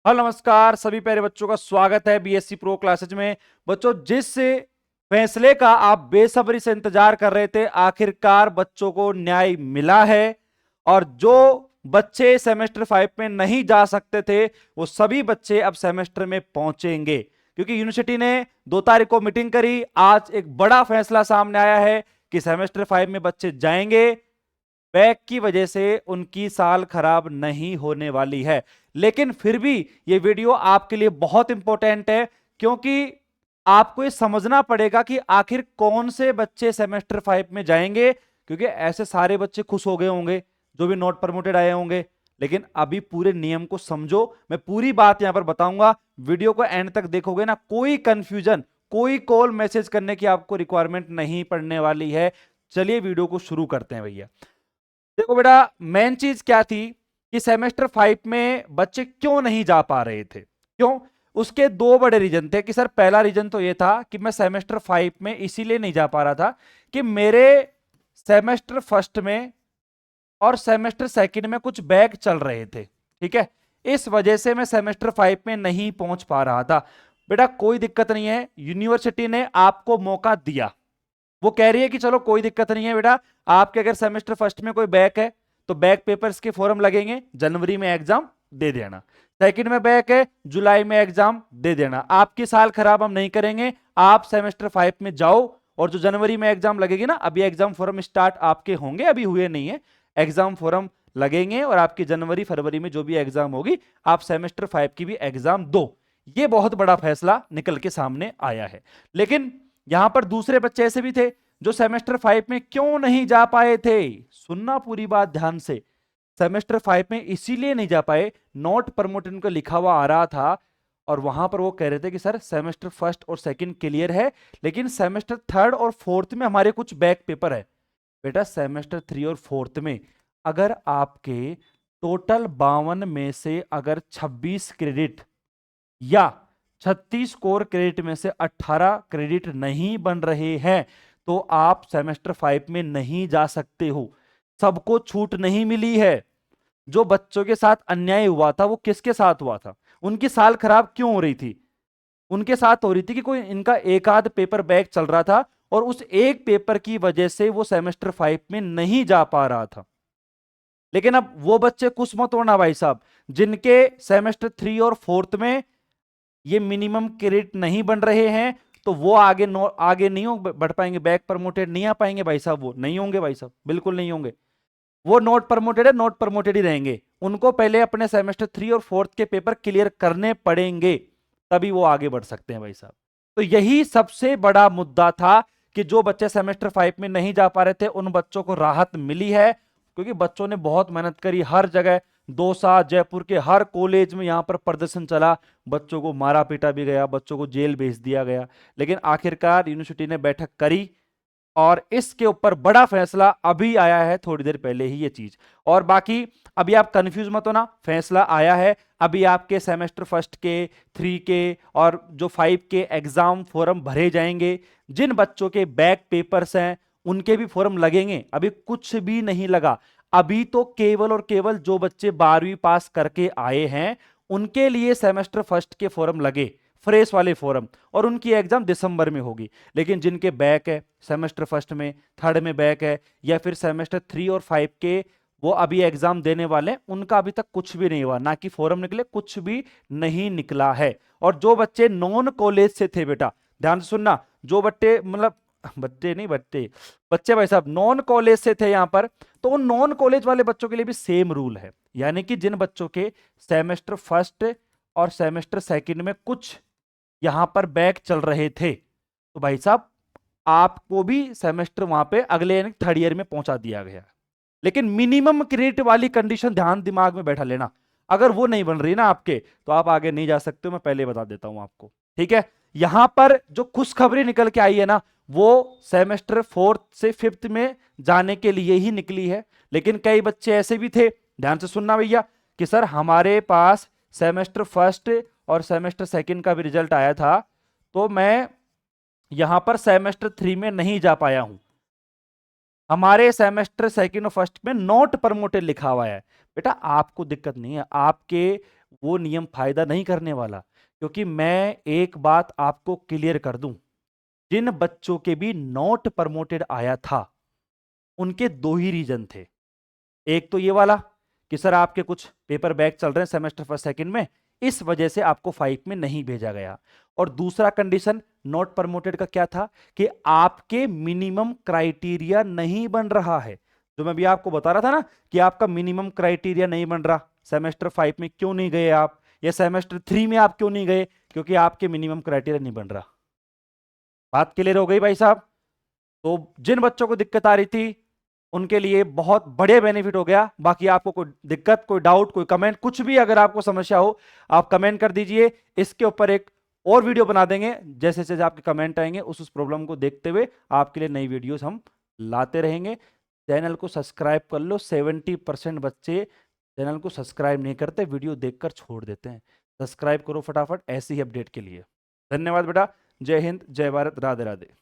Hello नमस्कार सभी प्यारे बच्चों का स्वागत है बीएससी प्रो क्लासेज में। बच्चों, जिस फैसले का आप बेसब्री से इंतजार कर रहे थे, आखिरकार बच्चों को न्याय मिला है। और जो बच्चे सेमेस्टर 5 में नहीं जा सकते थे, वो सभी बच्चे अब सेमेस्टर में पहुंचेंगे, क्योंकि यूनिवर्सिटी ने 2 तारीख को मीटिंग करी। आज एक बड़ा फैसला सामने आया है कि सेमेस्टर 5 में बच्चे जाएंगे। बैक की वजह से उनकी साल खराब नहीं होने वाली है। लेकिन फिर भी ये वीडियो आपके लिए बहुत इंपॉर्टेंट है, क्योंकि आपको ये समझना पड़ेगा कि आखिर कौन से बच्चे सेमेस्टर 5 में जाएंगे। क्योंकि ऐसे सारे बच्चे खुश हो गए होंगे जो भी नॉट प्रमोटेड आए होंगे, लेकिन अभी पूरे नियम को समझो। मैं पूरी बात यहां पर बताऊंगा, वीडियो को एंड तक देखोगे ना, कोई कंफ्यूजन, कोई कॉल मैसेज करने की आपको रिक्वायरमेंट नहीं पड़ने वाली है। चलिए वीडियो को शुरू करते हैं भैया। देखो बेटा, मेन चीज क्या थी कि सेमेस्टर 5 में बच्चे क्यों नहीं जा पा रहे थे। क्यों? उसके 2 बड़े रीजन थे। कि सर, पहला रीजन तो ये था कि मैं सेमेस्टर 5 में इसीलिए नहीं जा पा रहा था कि मेरे सेमेस्टर फर्स्ट में और सेमेस्टर सेकंड में कुछ बैक चल रहे थे। ठीक है, इस वजह से मैं सेमेस्टर 5 में नहीं पहुंच पा रहा था। बेटा कोई दिक्कत नहीं है, यूनिवर्सिटी ने आपको मौका दिया। वो कह रही है कि चलो कोई दिक्कत नहीं है बेटा, आपके अगर सेमेस्टर फर्स्ट में कोई बैक है तो बैक पेपर्स के फॉर्म लगेंगे, जनवरी में एग्जाम दे देना। सेकंड में बैक है, जुलाई में एग्जाम दे देना। आपकी साल खराब हम नहीं करेंगे, आप सेमेस्टर 5 में जाओ। और जो जनवरी में एग्जाम लगेगी ना, अभी एग्जाम फॉर्म स्टार्ट आपके होंगे, अभी हुए नहीं है, एग्जाम फॉर्म लगेंगे और आपकी जनवरी फरवरी में जो भी एग्जाम होगी, आप सेमेस्टर 5 की भी एग्जाम दो। ये बहुत बड़ा फैसला निकल के सामने आया है। लेकिन यहां पर दूसरे बच्चे ऐसे भी थे जो सेमेस्टर 5 में क्यों नहीं जा पाए थे। सुनना पूरी बात ध्यान से। सेमेस्टर 5 में इसीलिए नहीं जा पाए, नॉट प्रमोटेड को लिखा हुआ आ रहा था और वहां पर वो कह रहे थे कि सर सेमेस्टर फर्स्ट और सेकंड क्लियर है, लेकिन सेमेस्टर थर्ड और फोर्थ में हमारे कुछ बैक पेपर है। बेटा सेमेस्टर 3 और फोर्थ में अगर आपके टोटल 52 में से अगर 26 क्रेडिट या 36 कोर क्रेडिट में से 18 क्रेडिट नहीं बन रहे हैं, तो आप सेमेस्टर 5 में नहीं जा सकते हो। सबको छूट नहीं मिली है। जो बच्चों के साथ अन्याय हुआ था वो किसके साथ हुआ था? उनकी साल खराब क्यों हो रही थी? उनके साथ हो रही थी कि कोई इनका एक आध पेपर बैक चल रहा था और उस एक पेपर की वजह से वो सेमेस्टर 5 में नहीं जा पा रहा था। लेकिन अब वो बच्चे कुछ मत होना भाई साहब, जिनके सेमेस्टर 3 और 4th में ये मिनिमम क्रेडिट नहीं बन रहे हैं, तो वो आगे नहीं बढ़ पाएंगे, बैक प्रमोटेड नहीं आ पाएंगे भाई साहब। वो नहीं होंगे भाई साहब, बिल्कुल नहीं होंगे। वो नोट प्रमोटेड है, नोट प्रमोटेड ही रहेंगे। उनको पहले अपने सेमेस्टर 3 और 4th के पेपर क्लियर करने पड़ेंगे, तभी वो आगे बढ़ सकते हैं भाई साहब। तो यही सबसे बड़ा मुद्दा था कि जो बच्चे सेमेस्टर 5 में नहीं जा पा रहे थे, उन बच्चों को राहत मिली है। क्योंकि बच्चों ने बहुत मेहनत करी, हर जगह दौसा जयपुर के हर कॉलेज में यहां पर प्रदर्शन चला, बच्चों को मारा पीटा भी गया, बच्चों को जेल भेज दिया गया। लेकिन आखिरकार यूनिवर्सिटी ने बैठक करी और इसके ऊपर बड़ा फैसला अभी आया है, थोड़ी देर पहले ही ये चीज। और बाकी अभी आप कंफ्यूज मत होना, फैसला आया है। अभी आपके सेमेस्टर फर्स्ट के, 3 के और जो 5 के एग्जाम फॉर्म भरे जाएंगे। जिन बच्चों के बैक पेपर्स हैं उनके भी फॉर्म लगेंगे, अभी कुछ भी नहीं लगा। अभी तो केवल और केवल जो बच्चे 12वीं पास करके आए हैं उनके लिए सेमेस्टर फर्स्ट के फॉर्म लगे, फ्रेश वाले फॉर्म, और उनकी एग्जाम दिसंबर में होगी। लेकिन जिनके बैक है सेमेस्टर फर्स्ट में, थर्ड में बैक है, या फिर सेमेस्टर 3 और 5 के वो अभी एग्जाम देने वाले हैं, उनका अभी तक कुछ भी नहीं हुआ, ना कि फॉर्म निकले, कुछ भी नहीं निकला है। और जो बच्चे नॉन कॉलेज से थे, बेटा ध्यान से सुनना, जो बच्चे मतलब बच्चे नहीं बच्चे बच्चे भाई साहब नॉन कॉलेज से थे यहां पर, तो उन नॉन कॉलेज वाले बच्चों के लिए भी सेम रूल है। यानी कि जिन बच्चों के सेमेस्टर फर्स्ट और सेमेस्टर सेकंड में कुछ यहां पर बैक चल रहे थे, तो भाई साहब आपको भी सेमेस्टर वहां पे अगले यानी थर्ड ईयर में पहुंचा दिया गया। लेकिन मिनिमम क्रेडिट वाली कंडीशन ध्यान दिमाग में बैठा लेना, अगर वो नहीं बन रही ना आपके, तो आप आगे नहीं जा सकते, मैं पहले बता देता हूं आपको। ठीक है, यहां पर जो खुशखबरी निकल के आई है ना, वो सेमेस्टर 4th से 5th में जाने के लिए ही निकली है। लेकिन कई बच्चे ऐसे भी थे, ध्यान से सुनना भैया, कि सर हमारे पास सेमेस्टर फर्स्ट और सेमेस्टर सेकंड का भी रिजल्ट आया था, तो मैं यहां पर सेमेस्टर 3 में नहीं जा पाया हूं, हमारे सेमेस्टर सेकंड और फर्स्ट में नॉट प्रमोटेड लिखा हुआ है। बेटा आपको दिक्कत नहीं है, आपके वो नियम फायदा नहीं करने वाला। क्योंकि मैं एक बात आपको क्लियर कर दूं, जिन बच्चों के भी नॉट प्रमोटेड आया था उनके दो ही रीजन थे। एक तो ये वाला कि सर आपके कुछ पेपर बैक चल रहे हैं सेमेस्टर फर्स्ट सेकंड में, इस वजह से आपको 5 में नहीं भेजा गया। और दूसरा कंडीशन नॉट प्रमोटेड का क्या था कि आपके मिनिमम क्राइटेरिया नहीं बन रहा है। जो मैं भी आपको बता रहा था ना कि आपका मिनिमम क्राइटेरिया नहीं बन रहा, सेमेस्टर 5 में क्यों नहीं गए आप, या सेमेस्टर 3 में आप क्यों नहीं गए, क्योंकि आपके मिनिमम क्राइटेरिया नहीं बन रहा। बात क्लियर हो गई भाई साहब? तो जिन बच्चों को दिक्कत आ रही थी उनके लिए बहुत बड़े बेनिफिट हो गया। बाकी आपको कोई दिक्कत, कोई डाउट, कोई कमेंट, कुछ भी अगर आपको समस्या हो आप कमेंट कर दीजिए। इसके ऊपर एक और वीडियो बना देंगे, जैसे जैसे आपके कमेंट आएंगे उस प्रॉब्लम को देखते हुए आपके लिए नई वीडियोस हम लाते रहेंगे। चैनल को सब्सक्राइब कर लो। 70% बच्चे चैनल को सब्सक्राइब नहीं करते, वीडियो देखकर छोड़ देते हैं। सब्सक्राइब करो फटाफट ऐसी ही अपडेट के लिए। धन्यवाद बेटा। जय हिंद, जय भारत, राधे राधे।